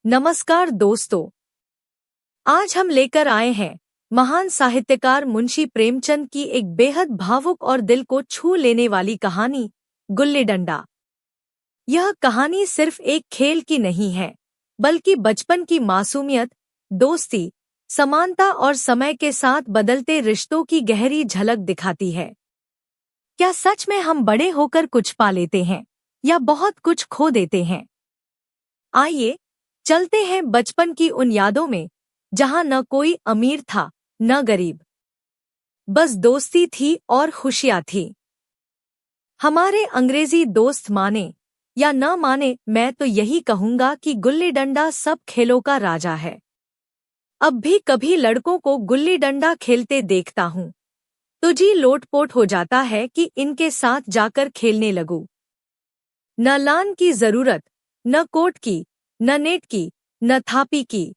नमस्कार दोस्तों, आज हम लेकर आए हैं महान साहित्यकार मुंशी प्रेमचंद की एक बेहद भावुक और दिल को छू लेने वाली कहानी गुल्ली डंडा। यह कहानी सिर्फ एक खेल की नहीं है, बल्कि बचपन की मासूमियत, दोस्ती, समानता और समय के साथ बदलते रिश्तों की गहरी झलक दिखाती है। क्या सच में हम बड़े होकर कुछ पा लेते हैं या बहुत कुछ खो देते हैं? आइए चलते हैं बचपन की उन यादों में, जहां न कोई अमीर था न गरीब, बस दोस्ती थी और खुशियां थी। हमारे अंग्रेजी दोस्त माने या न माने, मैं तो यही कहूंगा कि गुल्ली डंडा सब खेलों का राजा है। अब भी कभी लड़कों को गुल्ली डंडा खेलते देखता हूं तो जी लोटपोट हो जाता है कि इनके साथ जाकर खेलने लगूं। न लान की जरूरत, न कोट की, न नेट की, न थापी की।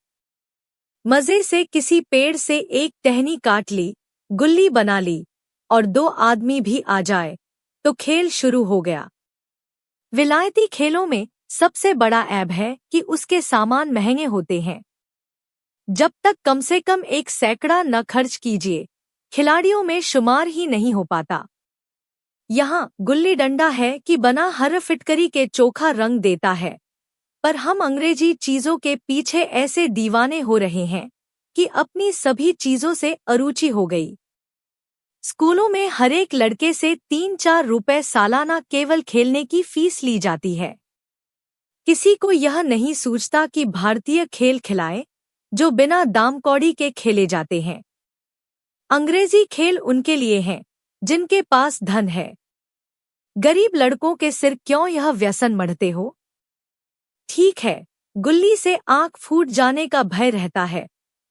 मजे से किसी पेड़ से एक टहनी काट ली, गुल्ली बना ली और दो आदमी भी आ जाए तो खेल शुरू हो गया। विलायती खेलों में सबसे बड़ा ऐब है कि उसके सामान महंगे होते हैं। जब तक कम से कम 1 सैकड़ा न खर्च कीजिए, खिलाड़ियों में शुमार ही नहीं हो पाता। यहाँ गुल्ली डंडा है कि बना हर फिटकरी के चोखा रंग देता है, पर हम अंग्रेजी चीजों के पीछे ऐसे दीवाने हो रहे हैं कि अपनी सभी चीजों से अरुचि हो गई। स्कूलों में हर एक लड़के से 3-4 रुपए सालाना केवल खेलने की फीस ली जाती है। किसी को यह नहीं सूझता कि भारतीय खेल खिलाए जो बिना दाम कौड़ी के खेले जाते हैं। अंग्रेजी खेल उनके लिए हैं जिनके पास धन है। गरीब लड़कों के सिर क्यों यह व्यसन मढ़ते हो? ठीक है, गुल्ली से आंख फूट जाने का भय रहता है,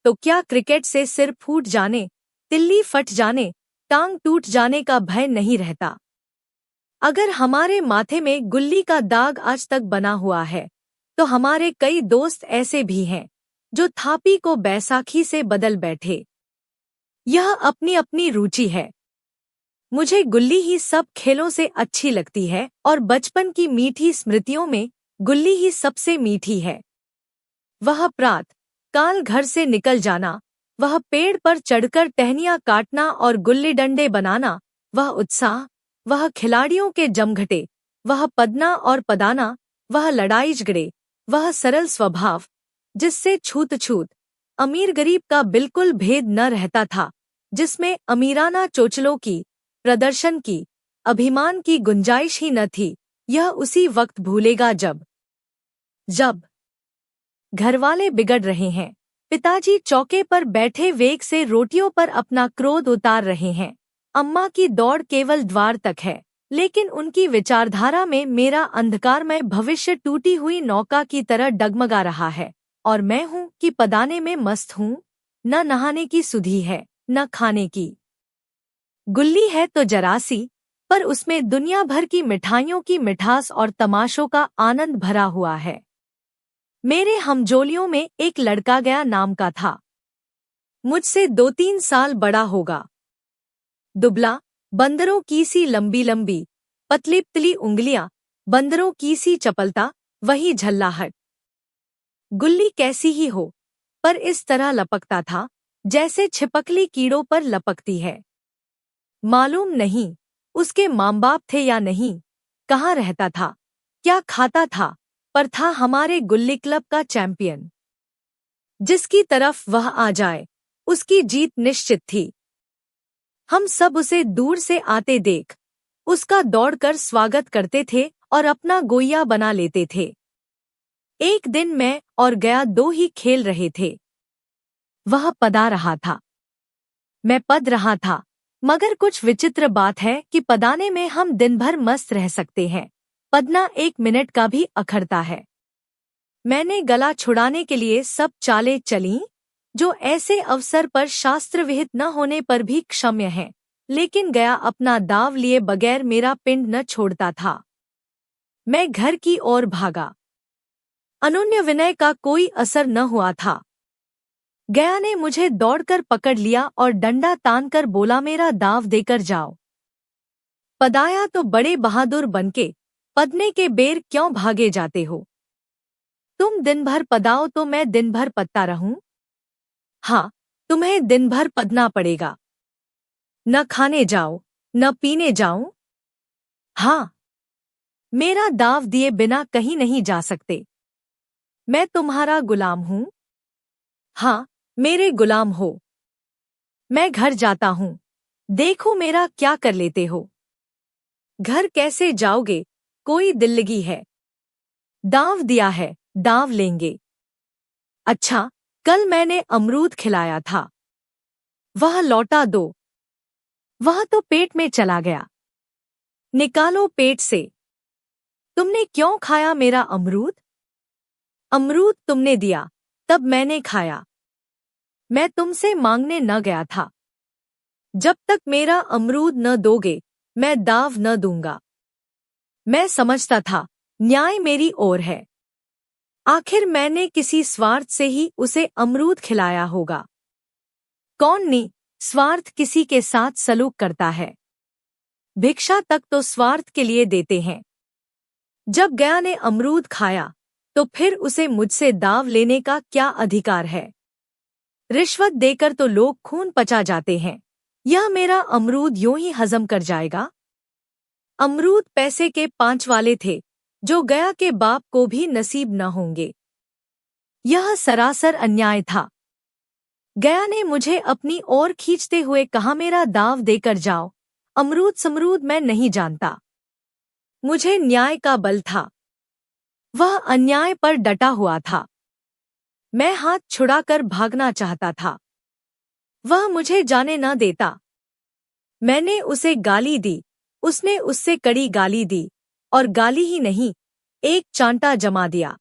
तो क्या क्रिकेट से सिर फूट जाने, तिल्ली फट जाने, टांग टूट जाने का भय नहीं रहता? अगर हमारे माथे में गुल्ली का दाग आज तक बना हुआ है, तो हमारे कई दोस्त ऐसे भी हैं जो थापी को बैसाखी से बदल बैठे। यह अपनी अपनी रुचि है। मुझे गुल्ली ही सब खेलों से अच्छी लगती है और बचपन की मीठी स्मृतियों में गुल्ली ही सबसे मीठी है। वह प्रात काल घर से निकल जाना, वह पेड़ पर चढ़कर टहनियां काटना और गुल्ली डंडे बनाना, वह उत्साह, वह खिलाड़ियों के जमघटे, वह पदना और पदाना, वह लड़ाई झगड़े, वह सरल स्वभाव जिससे छूत छूत अमीर गरीब का बिल्कुल भेद न रहता था, जिसमें अमीराना चोचलों की, प्रदर्शन की, अभिमान की गुंजाइश ही न थी, यह उसी वक्त भूलेगा जब घरवाले बिगड़ रहे हैं, पिताजी चौके पर बैठे वेग से रोटियों पर अपना क्रोध उतार रहे हैं, अम्मा की दौड़ केवल द्वार तक है, लेकिन उनकी विचारधारा में मेरा अंधकारमय भविष्य टूटी हुई नौका की तरह डगमगा रहा है, और मैं हूँ कि पदाने में मस्त हूँ। न नहाने की सुधि है, न खाने की। गुल्ली है तो जरासी, पर उसमें दुनिया भर की मिठाइयों की मिठास और तमाशों का आनंद भरा हुआ है। मेरे हमजोलियों में एक लड़का गया नाम का था। मुझसे 2-3 साल बड़ा होगा। दुबला, बंदरों की सी लंबी लंबी, पतली पतली उंगलियां, बंदरों की सी चपलता, वही झल्लाहट। गुल्ली कैसी ही हो, पर इस तरह लपकता था जैसे छिपकली कीड़ों पर लपकती है। मालूम नहीं उसके माँ बाप थे या नहीं, कहाँ रहता था, क्या खाता था, पर था हमारे गुल्ली क्लब का चैंपियन। जिसकी तरफ वह आ जाए उसकी जीत निश्चित थी। हम सब उसे दूर से आते देख उसका दौड़कर स्वागत करते थे और अपना गोइया बना लेते थे। एक दिन मैं और गया 2 ही खेल रहे थे। वह पदा रहा था, मैं पद रहा था, मगर कुछ विचित्र बात है कि पदाने में हम दिन भर मस्त रह सकते हैं, पदना 1 मिनट का भी अखरता है। मैंने गला छुड़ाने के लिए सब चालें चलीं, जो ऐसे अवसर पर शास्त्र विहित न होने पर भी क्षम्य हैं, लेकिन गया अपना दाव लिए बगैर मेरा पिंड न छोड़ता था। मैं घर की ओर भागा। अनुन्य विनय का कोई असर न हुआ था। गया ने मुझे दौड़कर पकड़ लिया और डंडा तानकर बोला, मेरा दाव देकर जाओ। पदाया तो बड़े बहादुर बनके पदने के बेर क्यों भागे जाते हो? तुम दिन भर पदाओ तो मैं दिन भर पदता रहूं? हाँ, तुम्हें दिन भर पदना पड़ेगा। न खाने जाओ, न पीने जाऊं? हाँ, मेरा दाव दिए बिना कहीं नहीं जा सकते। मैं तुम्हारा गुलाम हूं? हाँ, मेरे गुलाम हो। मैं घर जाता हूं, देखो मेरा क्या कर लेते हो। घर कैसे जाओगे, कोई दिल्लगी है। दाव दिया है, दाव लेंगे। अच्छा, कल मैंने अमरूद खिलाया था, वह लौटा दो। वह तो पेट में चला गया, निकालो पेट से। तुमने क्यों खाया मेरा अमरूद? अमरूद तुमने दिया, तब मैंने खाया। मैं तुमसे मांगने न गया था। जब तक मेरा अमरूद न दोगे, मैं दाव न दूंगा। मैं समझता था, न्याय मेरी ओर है। आखिर मैंने किसी स्वार्थ से ही उसे अमरूद खिलाया होगा। कौन नी स्वार्थ किसी के साथ सलूक करता है। भिक्षा तक तो स्वार्थ के लिए देते हैं। जब गया ने अमरूद खाया, तो फिर उसे मुझसे दाव लेने का क्या अधिकार है? रिश्वत देकर तो लोग खून पचा जाते हैं। यह मेरा अमरूद यूं ही हजम कर जाएगा? अमरूद पैसे के 5 वाले थे, जो गया के बाप को भी नसीब न होंगे। यह सरासर अन्याय था। गया ने मुझे अपनी ओर खींचते हुए कहा, मेरा दाव देकर जाओ। अमरूद समरूद मैं नहीं जानता। मुझे न्याय का बल था। वह अन्याय पर डटा हुआ था। मैं हाथ छुड़ाकर भागना चाहता था। वह मुझे जाने न देता। मैंने उसे गाली दी, उसने उससे कड़ी गाली दी, और गाली ही नहीं, एक चांटा जमा दिया।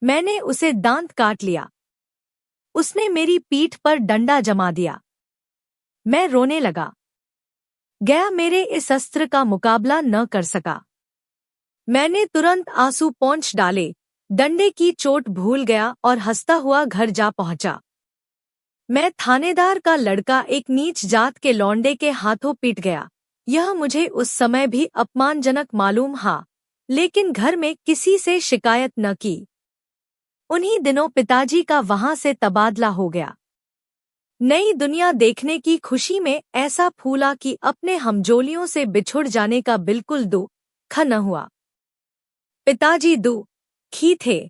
मैंने उसे दांत काट लिया। उसने मेरी पीठ पर डंडा जमा दिया। मैं रोने लगा। गया मेरे इस अस्त्र का मुकाबला न कर सका। मैंने तुरंत आंसू पोंछ डाले, डंडे की चोट भूल गया और हंसता हुआ घर जा पहुंचा। मैं थानेदार का लड़का एक नीच जात के लौंडे के हाथों पिट गया। यह मुझे उस समय भी अपमानजनक मालूम हा, लेकिन घर में किसी से शिकायत न की। उन्हीं दिनों पिताजी का वहां से तबादला हो गया। नई दुनिया देखने की खुशी में ऐसा फूला कि अपने हमजोलियों से बिछुड़ जाने का बिल्कुल दुख न हुआ। पिताजी दुखी थे।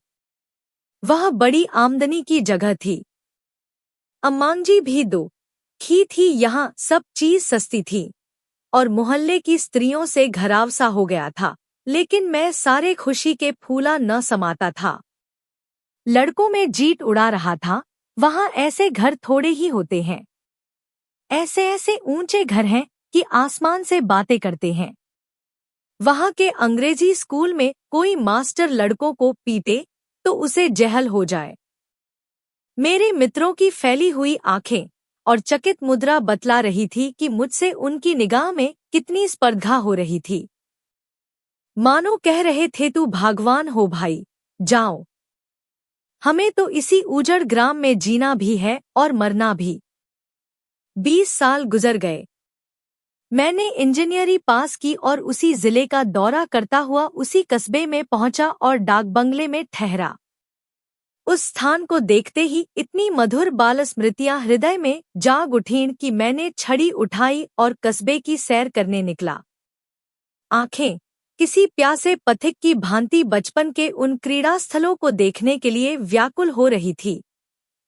वह बड़ी आमदनी की जगह थी। अम्मांजी भी दुखी थी। यहाँ सब चीज सस्ती थी और मोहल्ले की स्त्रियों से घराव सा हो गया था। लेकिन मैं सारे खुशी के फूला न समाता था। लड़कों में जीत उड़ा रहा था। वहाँ ऐसे घर थोड़े ही होते हैं। ऐसे ऐसे ऊंचे घर हैं कि आसमान से बातें करते हैं। वहाँ के अंग्रेजी स्कूल में कोई मास्टर लड़कों को पीटे तो उसे जेहल हो जाए। मेरे मित्रों की फैली हुई आंखें और चकित मुद्रा बतला रही थी कि मुझसे उनकी निगाह में कितनी स्पर्धा हो रही थी। मानो कह रहे थे, तू भागवान हो भाई, जाओ। हमें तो इसी उजड़ ग्राम में जीना भी है और मरना भी। 20 साल गुजर गए। मैंने इंजीनियरी पास की और उसी जिले का दौरा करता हुआ उसी कस्बे में पहुंचा और डाक बंगले में ठहरा। उस स्थान को देखते ही इतनी मधुर बाल स्मृतियां हृदय में जाग उठीं कि मैंने छड़ी उठाई और कस्बे की सैर करने निकला। आंखें किसी प्यासे पथिक की भांति बचपन के उन क्रीड़ा स्थलों को देखने के लिए व्याकुल हो रही थी,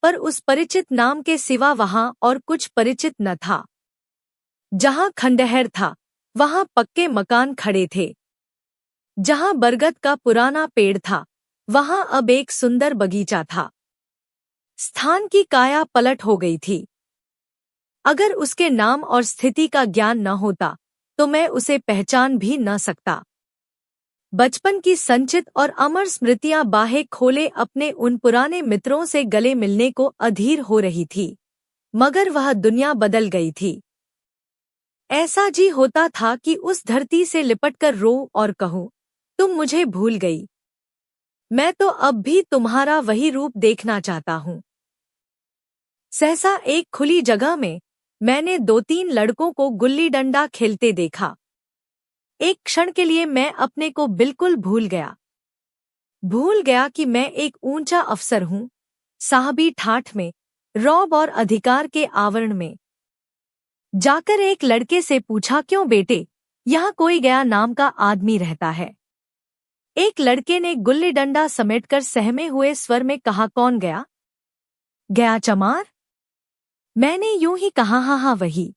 पर उस परिचित नाम के सिवा वहां और कुछ परिचित न था। जहां खंडहर था, वहां पक्के मकान खड़े थे। जहां बरगद का पुराना पेड़ था, वहां अब एक सुंदर बगीचा था। स्थान की काया पलट हो गई थी। अगर उसके नाम और स्थिति का ज्ञान न होता, तो मैं उसे पहचान भी न सकता। बचपन की संचित और अमर स्मृतियां बाहें खोले अपने उन पुराने मित्रों से गले मिलने को अधीर हो रही थी, मगर वह दुनिया बदल गई थी। ऐसा जी होता था कि उस धरती से लिपटकर रोऊं और कहूं, तुम मुझे भूल गई। मैं तो अब भी तुम्हारा वही रूप देखना चाहता हूं। सहसा एक खुली जगह में मैंने 2-3 लड़कों को गुल्ली डंडा खेलते देखा। एक क्षण के लिए मैं अपने को बिल्कुल भूल गया। भूल गया कि मैं एक ऊंचा अफसर हूँ, साहबी ठाठ में, रौब और अधिकार के आवरण में। जाकर एक लड़के से पूछा, क्यों बेटे, यहाँ कोई गया नाम का आदमी रहता है? एक लड़के ने गुल्ली डंडा समेटकर सहमे हुए स्वर में कहा, कौन गया? गया चमार? मैंने यूं ही कहा, हाँ हाँ वही।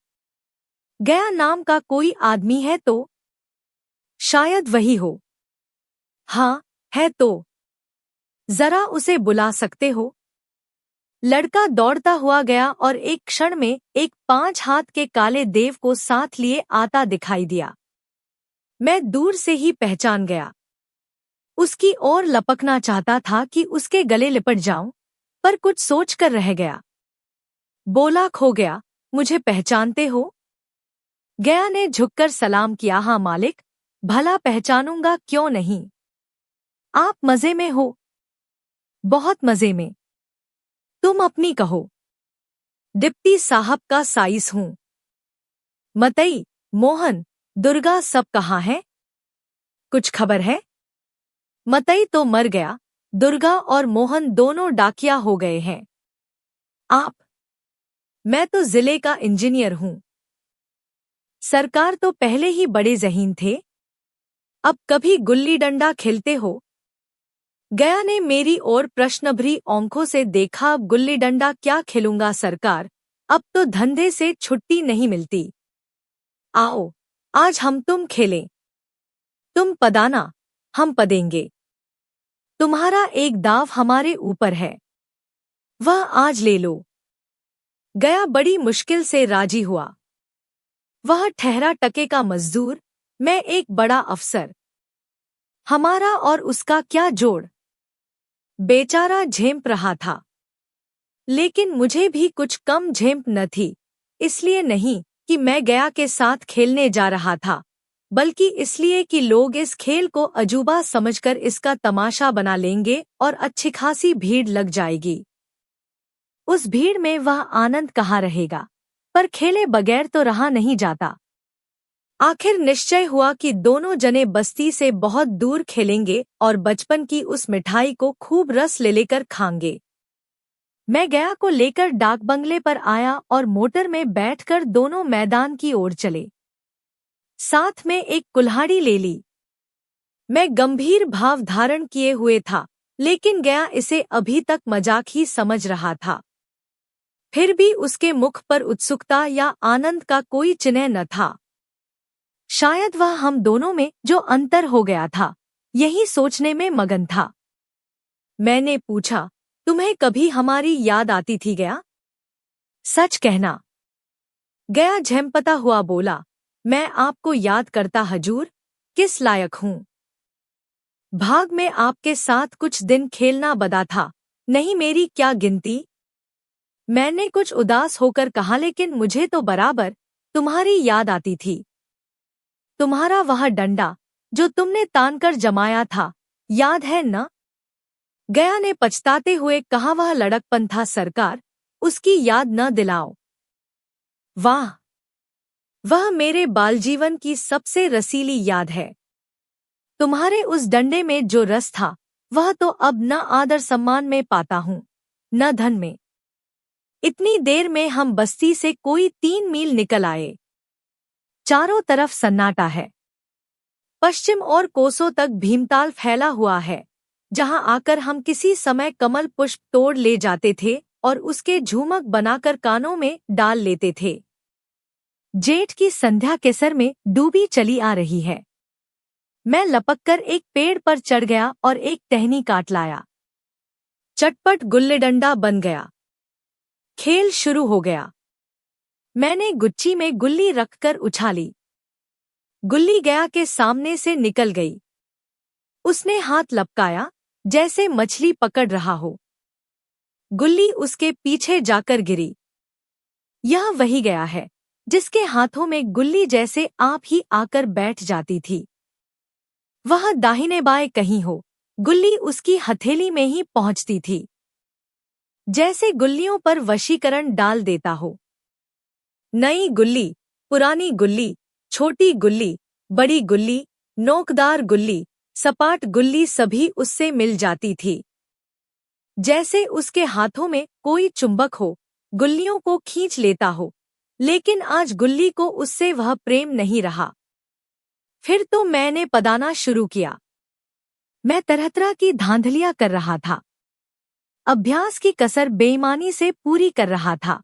गया नाम का कोई आदमी है तो? शायद वही हो। हाँ, है तो। जरा उसे बुला सकते हो? लड़का दौड़ता हुआ गया और एक क्षण में एक 5 हाथ के काले देव को साथ लिए आता दिखाई दिया। मैं दूर से ही पहचान गया। उसकी ओर लपकना चाहता था कि उसके गले लिपट जाऊं, पर कुछ सोचकर रह गया। बोला, खो गया, मुझे पहचानते हो? गया ने झुककर सलाम किया, हाँ मालिक, भला पहचानूंगा क्यों नहीं। आप मजे में हो? बहुत मजे में। तुम अपनी कहो। डिप्टी साहब का साइस हूं। मतई, मोहन, दुर्गा सब कहाँ हैं? कुछ खबर है? मतई तो मर गया, दुर्गा और मोहन दोनों डाकिया हो गए हैं। आप? मैं तो जिले का इंजीनियर हूं। सरकार तो पहले ही बड़े ज़हीन थे। अब कभी गुल्ली डंडा खेलते हो? गया ने मेरी ओर प्रश्नभरी आंखों से देखा। अब गुल्ली डंडा क्या खेलूंगा सरकार, अब तो धंधे से छुट्टी नहीं मिलती। आओ, आज हम तुम खेलें। तुम पदाना, हम पदेंगे। तुम्हारा एक दाव हमारे ऊपर है, वह आज ले लो। गया बड़ी मुश्किल से राजी हुआ। वह ठहरा टके का मजदूर, मैं एक बड़ा अफसर। हमारा और उसका क्या जोड़? बेचारा झेंप रहा था, लेकिन मुझे भी कुछ कम झेंप न थी। इसलिए नहीं कि मैं गया के साथ खेलने जा रहा था, बल्कि इसलिए कि लोग इस खेल को अजूबा समझकर इसका तमाशा बना लेंगे और अच्छी खासी भीड़ लग जाएगी। उस भीड़ में वह आनंद कहाँ रहेगा? पर खेले बगैर तो रहा नहीं जाता। आखिर निश्चय हुआ कि दोनों जने बस्ती से बहुत दूर खेलेंगे और बचपन की उस मिठाई को खूब रस ले लेकर खाएंगे। मैं गया को लेकर डाक बंगले पर आया और मोटर में बैठकर दोनों मैदान की ओर चले। साथ में एक कुल्हाड़ी ले ली। मैं गंभीर भाव धारण किए हुए था, लेकिन गया इसे अभी तक मजाक ही समझ रहा था। फिर भी उसके मुख पर उत्सुकता या आनंद का कोई चिन्ह न था। शायद वह हम दोनों में जो अंतर हो गया था, यही सोचने में मगन था। मैंने पूछा, तुम्हें कभी हमारी याद आती थी गया? सच कहना। गया झेंपता हुआ बोला, मैं आपको याद करता हजूर, किस लायक हूँ। भाग में आपके साथ कुछ दिन खेलना बदा था, नहीं मेरी क्या गिनती। मैंने कुछ उदास होकर कहा, लेकिन मुझे तो बराबर तुम्हारी याद आती थी। तुम्हारा वह डंडा जो तुमने तानकर जमाया था, याद है न? गया ने पछताते हुए कहा, वह लड़कपन था सरकार, उसकी याद न दिलाओ। वाह, वह मेरे बालजीवन की सबसे रसीली याद है। तुम्हारे उस डंडे में जो रस था, वह तो अब न आदर सम्मान में पाता हूँ, न धन में। इतनी देर में हम बस्ती से कोई 3 मील निकल आए। चारों तरफ सन्नाटा है। पश्चिम और कोसों तक भीमताल फैला हुआ है, जहां आकर हम किसी समय कमल पुष्प तोड़ ले जाते थे और उसके झूमक बनाकर कानों में डाल लेते थे। जेठ की संध्या केसर में डूबी चली आ रही है। मैं लपककर एक पेड़ पर चढ़ गया और एक टहनी काट लाया। चटपट गुल्ली डंडा बन गया। खेल शुरू हो गया। मैंने गुच्ची में गुल्ली रखकर उछाली। गुल्ली गया के सामने से निकल गई। उसने हाथ लपकाया, जैसे मछली पकड़ रहा हो। गुल्ली उसके पीछे जाकर गिरी। यह वही गया है जिसके हाथों में गुल्ली जैसे आप ही आकर बैठ जाती थी। वह दाहिने बाएं कहीं हो, गुल्ली उसकी हथेली में ही पहुंचती थी, जैसे गुल्लियों पर वशीकरण डाल देता हो। नई गुल्ली, पुरानी गुल्ली, छोटी गुल्ली, बड़ी गुल्ली, नोकदार गुल्ली, सपाट गुल्ली सभी उससे मिल जाती थी। जैसे उसके हाथों में कोई चुंबक हो, गुल्लियों को खींच लेता हो। लेकिन आज गुल्ली को उससे वह प्रेम नहीं रहा। फिर तो मैंने पदाना शुरू किया। मैं तरह तरह की धांधलियां कर रहा था। अभ्यास की कसर बेईमानी से पूरी कर रहा था।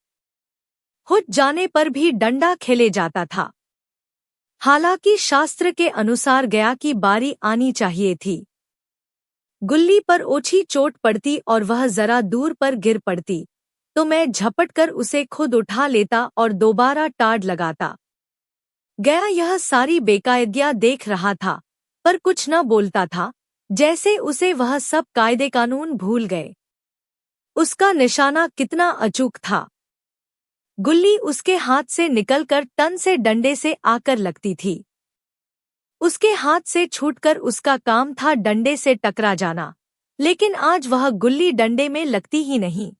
हुज जाने पर भी डंडा खेले जाता था। हालांकि शास्त्र के अनुसार गया की बारी आनी चाहिए थी। गुल्ली पर ओछी चोट पड़ती और वह जरा दूर पर गिर पड़ती तो मैं झपट कर उसे खुद उठा लेता और दोबारा टाड़ लगाता। गया यह सारी बेकायदियां देख रहा था, पर कुछ न बोलता था, जैसे उसे वह सब कायदे कानून भूल गए। उसका निशाना कितना अचूक था। गुल्ली उसके हाथ से निकलकर टन से डंडे से आकर लगती थी। उसके हाथ से छूटकर उसका काम था डंडे से टकरा जाना, लेकिन आज वह गुल्ली डंडे में लगती ही नहीं।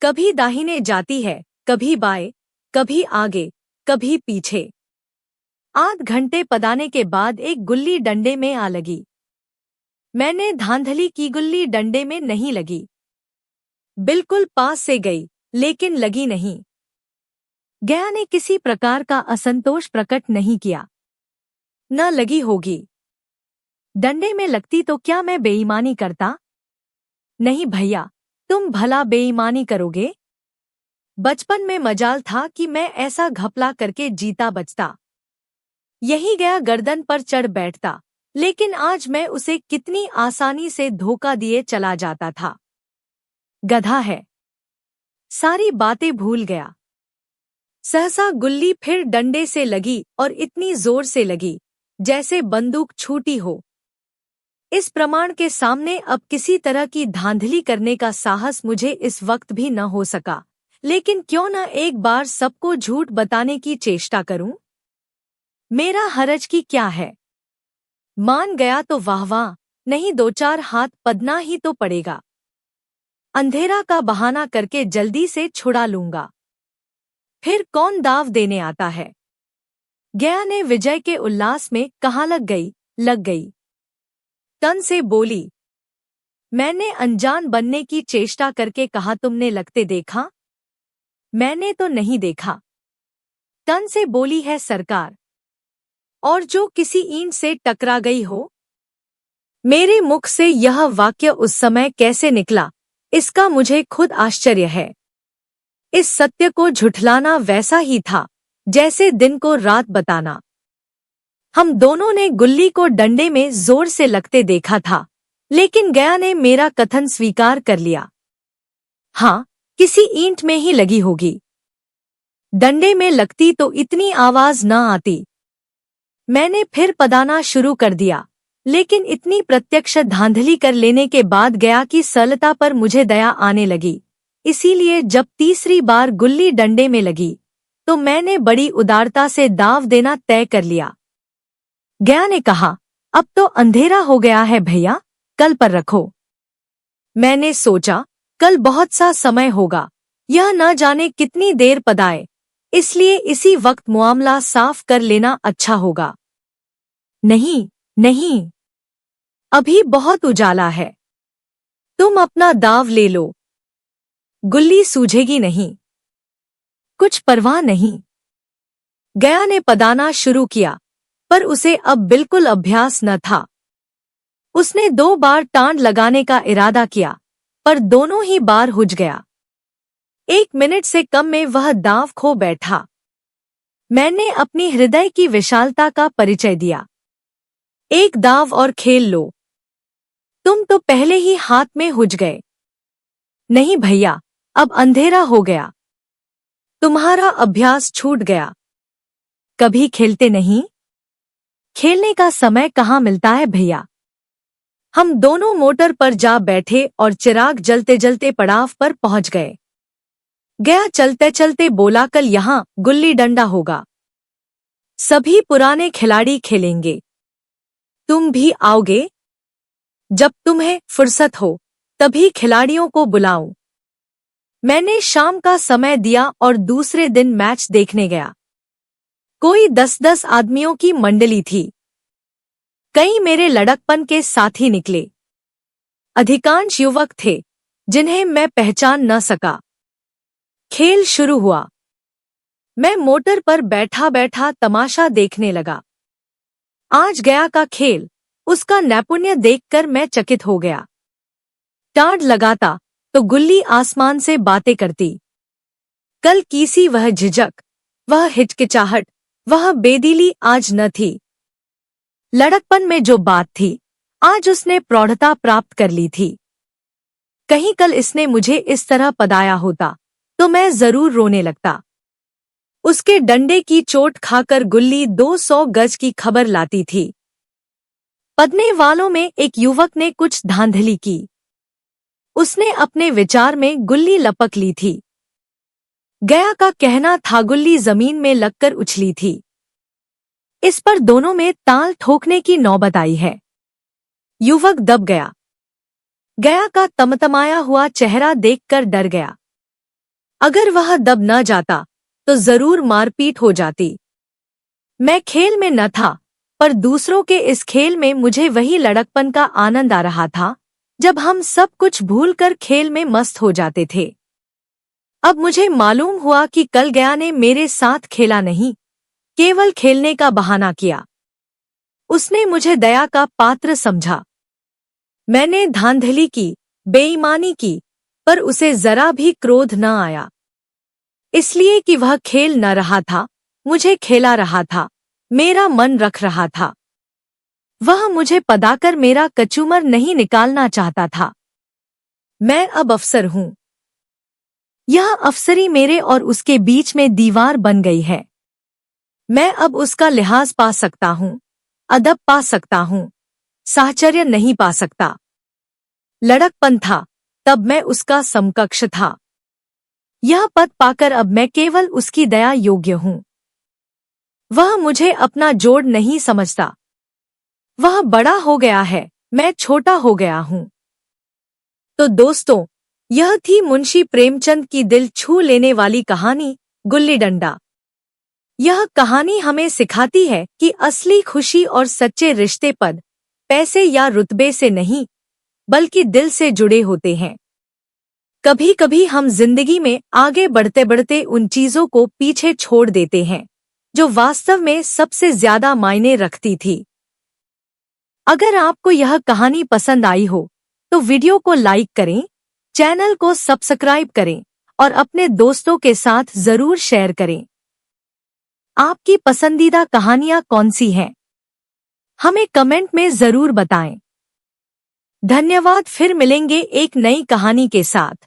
कभी दाहिने जाती है, कभी बाएं, कभी आगे, कभी पीछे। आध घंटे पदाने के बाद एक गुल्ली डंडे में आ लगी। मैंने धांधली की, गुल्ली डंडे में नहीं लगी। बिल्कुल पास से गई, लेकिन लगी नहीं। गया ने किसी प्रकार का असंतोष प्रकट नहीं किया। न लगी होगी। डंडे में लगती तो क्या मैं बेईमानी करता? नहीं भैया, तुम भला बेईमानी करोगे? बचपन में मजाल था कि मैं ऐसा घपला करके जीता बचता। यही गया गर्दन पर चढ़ बैठता, लेकिन आज मैं उसे कितनी आसानी से धोखा दिए चला जाता था। गधा है। सारी बातें भूल गया। सहसा गुल्ली फिर डंडे से लगी और इतनी जोर से लगी जैसे बंदूक छूटी हो। इस प्रमाण के सामने अब किसी तरह की धांधली करने का साहस मुझे इस वक्त भी न हो सका, लेकिन क्यों न एक बार सबको झूठ बताने की चेष्टा करूं? मेरा हरज की क्या है? मान गया तो वाह वाह, नहीं दो चार हाथ पदना ही तो पड़ेगा। अंधेरा का बहाना करके जल्दी से छुड़ा लूंगा। फिर कौन दाव देने आता है? गया ने विजय के उल्लास में कहा लग गई, लग गई। तन से बोली। मैंने अनजान बनने की चेष्टा करके कहा, तुमने लगते देखा? मैंने तो नहीं देखा। तन से बोली है सरकार। और जो किसी ईंट से टकरा गई हो? मेरे मुख से यह वाक्य उस समय कैसे निकला, इसका मुझे खुद आश्चर्य है। इस सत्य को झुठलाना वैसा ही था जैसे दिन को रात बताना। हम दोनों ने गुल्ली को डंडे में जोर से लगते देखा था, लेकिन गया ने मेरा कथन स्वीकार कर लिया। हाँ, किसी ईंट में ही लगी होगी। डंडे में लगती तो इतनी आवाज न आती। मैंने फिर पदाना शुरू कर दिया, लेकिन इतनी प्रत्यक्ष धांधली कर लेने के बाद गया की सरलता पर मुझे दया आने लगी। इसीलिए जब तीसरी बार गुल्ली डंडे में लगी तो मैंने बड़ी उदारता से दाव देना तय कर लिया। गया ने कहा, अब तो अंधेरा हो गया है भैया, कल पर रखो। मैंने सोचा, कल बहुत सा समय होगा, यह न जाने कितनी देर पदाए, इसलिए इसी वक्त मामला साफ कर लेना अच्छा होगा। नहीं, नहीं, अभी बहुत उजाला है। तुम अपना दाव ले लो। गुल्ली सूझेगी नहीं। कुछ परवाह नहीं। गया ने पदाना शुरू किया, पर उसे अब बिल्कुल अभ्यास न था। उसने 2 बार टांड लगाने का इरादा किया, पर दोनों ही बार हुज गया। 1 मिनट से कम में वह दांव खो बैठा। मैंने अपनी हृदय की विशालता का परिचय दिया। एक दाव और खेल लो। तुम तो पहले ही हाथ में हुज गए। नहीं भैया, अब अंधेरा हो गया। तुम्हारा अभ्यास छूट गया। कभी खेलते नहीं? खेलने का समय कहाँ मिलता है भैया। हम दोनों मोटर पर जा बैठे और चिराग जलते जलते पड़ाव पर पहुंच गए। गया चलते चलते बोला, कल यहाँ गुल्ली डंडा होगा। सभी पुराने खिलाड़ी खेलेंगे। तुम भी आओगे? जब तुम्हें फुर्सत हो तभी खिलाड़ियों को बुलाऊं। मैंने शाम का समय दिया और दूसरे दिन मैच देखने गया। कोई 10-10 आदमियों की मंडली थी। कई मेरे लड़कपन के साथी निकले। अधिकांश युवक थे जिन्हें मैं पहचान न सका। खेल शुरू हुआ। मैं मोटर पर बैठा बैठा तमाशा देखने लगा। आज गया का खेल, उसका नैपुण्य देखकर मैं चकित हो गया। टाँड़ लगाता तो गुल्ली आसमान से बातें करती। कल की सी वह झिझक, वह हिचकिचाहट, वह बेदिली आज न थी। लड़कपन में जो बात थी, आज उसने प्रौढ़ता प्राप्त कर ली थी। कहीं कल इसने मुझे इस तरह पदाया होता तो मैं जरूर रोने लगता। उसके डंडे की चोट खाकर गुल्ली 200 गज की खबर लाती थी। पदने वालों में एक युवक ने कुछ धांधली की। उसने अपने विचार में गुल्ली लपक ली थी। गया का कहना था गुल्ली जमीन में लगकर उछली थी। इस पर दोनों में ताल ठोकने की नौबत आई है। युवक दब गया। गया का तमतमाया हुआ चेहरा देखकर डर गया। अगर वह दब न जाता तो जरूर मारपीट हो जाती। मैं खेल में न था, पर दूसरों के इस खेल में मुझे वही लड़कपन का आनंद आ रहा था जब हम सब कुछ भूलकर खेल में मस्त हो जाते थे। अब मुझे मालूम हुआ कि कल गया ने मेरे साथ खेला नहीं, केवल खेलने का बहाना किया। उसने मुझे दया का पात्र समझा। मैंने धांधली की, बेईमानी की, पर उसे जरा भी क्रोध न आया। इसलिए कि वह खेल न रहा था, मुझे खेला रहा था, मेरा मन रख रहा था। वह मुझे पदाकर मेरा कचूमर नहीं निकालना चाहता था। मैं अब अफसर हूँ। यह अफसरी मेरे और उसके बीच में दीवार बन गई है। मैं अब उसका लिहाज पा सकता हूँ, अदब पा सकता हूँ, साहचर्य नहीं पा सकता। लड़कपन था, तब मैं उसका समकक्ष था। यह पद पाकर अब मैं केवल उसकी दया योग्य हूँ। वह मुझे अपना जोड़ नहीं समझता। वह बड़ा हो गया है, मैं छोटा हो गया हूँ। तो दोस्तों, यह थी मुंशी प्रेमचंद की दिल छू लेने वाली कहानी गुल्ली डंडा। यह कहानी हमें सिखाती है कि असली खुशी और सच्चे रिश्ते पद, पैसे या रुतबे से नहीं, बल्कि दिल से जुड़े होते हैं। कभी कभी हम जिंदगी में आगे बढ़ते बढ़ते उन चीजों को पीछे छोड़ देते हैं जो वास्तव में सबसे ज्यादा मायने रखती थी। अगर आपको यह कहानी पसंद आई हो तो वीडियो को लाइक करें, चैनल को सब्सक्राइब करें और अपने दोस्तों के साथ जरूर शेयर करें। आपकी पसंदीदा कहानियां कौन सी हैं? हमें कमेंट में जरूर बताएं। धन्यवाद। फिर मिलेंगे एक नई कहानी के साथ।